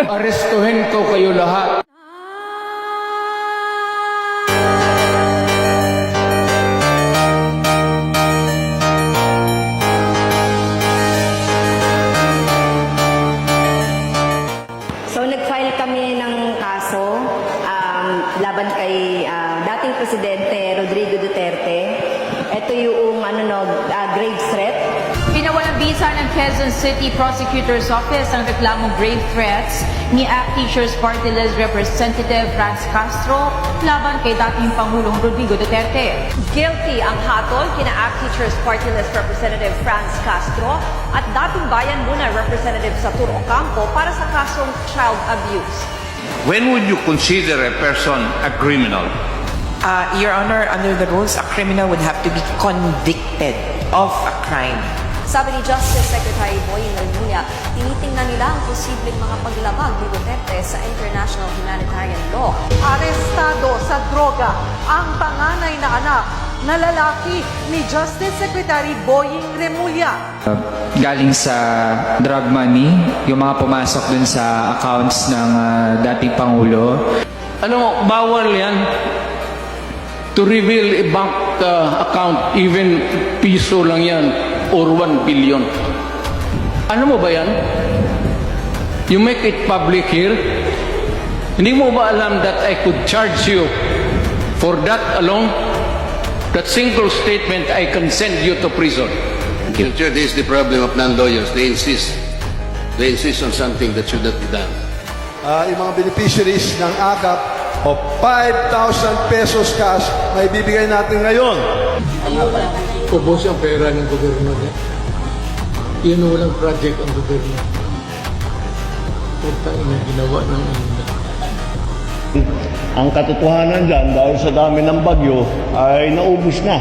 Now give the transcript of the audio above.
Arestuhin ko kayo lahat. So nag-file kami ng kaso laban kay dating Presidente Rodrigo Duterte. Ito yung grave threat. Pinawalang bisa ng Quezon City Prosecutor's Office ang reklamong grave threats ni ACT Teachers Party List Representative Franz Castro laban kay dating Pangulong Rodrigo Duterte. Guilty ang hatol kina ACT Teachers Party List Representative Franz Castro at dating Bayan Muna Representative Satur Ocampo para sa kasong child abuse. When would you consider a person a criminal? Your Honor, under the rules, a criminal would have to be convicted of a crime. Sabi ni Justice Secretary Boying Remulla, tinitingnan nila ang posibleng mga paglabag ni Duterte sa international humanitarian law. Arestado sa droga ang panganay na anak na lalaki ni Justice Secretary Boying Remulla. Galing sa drug money, yung mga pumasok dun sa accounts ng dating Pangulo. Bawal yan to reveal a bank account, even piso lang yan, or 1 billion. Ano mo ba yan? You make it public here. Hindi mo ba alam that I could charge you for that alone? That single statement, I can send you to prison. Sir, this is the problem of non-lawyers. They insist. They insist on something that should not be done. Yung mga beneficiaries ng AKAP o 5,000 pesos cash may bibigay natin ngayon. Ubos ang pera ng gobyerno niya. Yun walang project ang gobyerno. Pagka ginawa ng Ang katotohanan dyan, dahil sa dami ng bagyo, ay naubos na.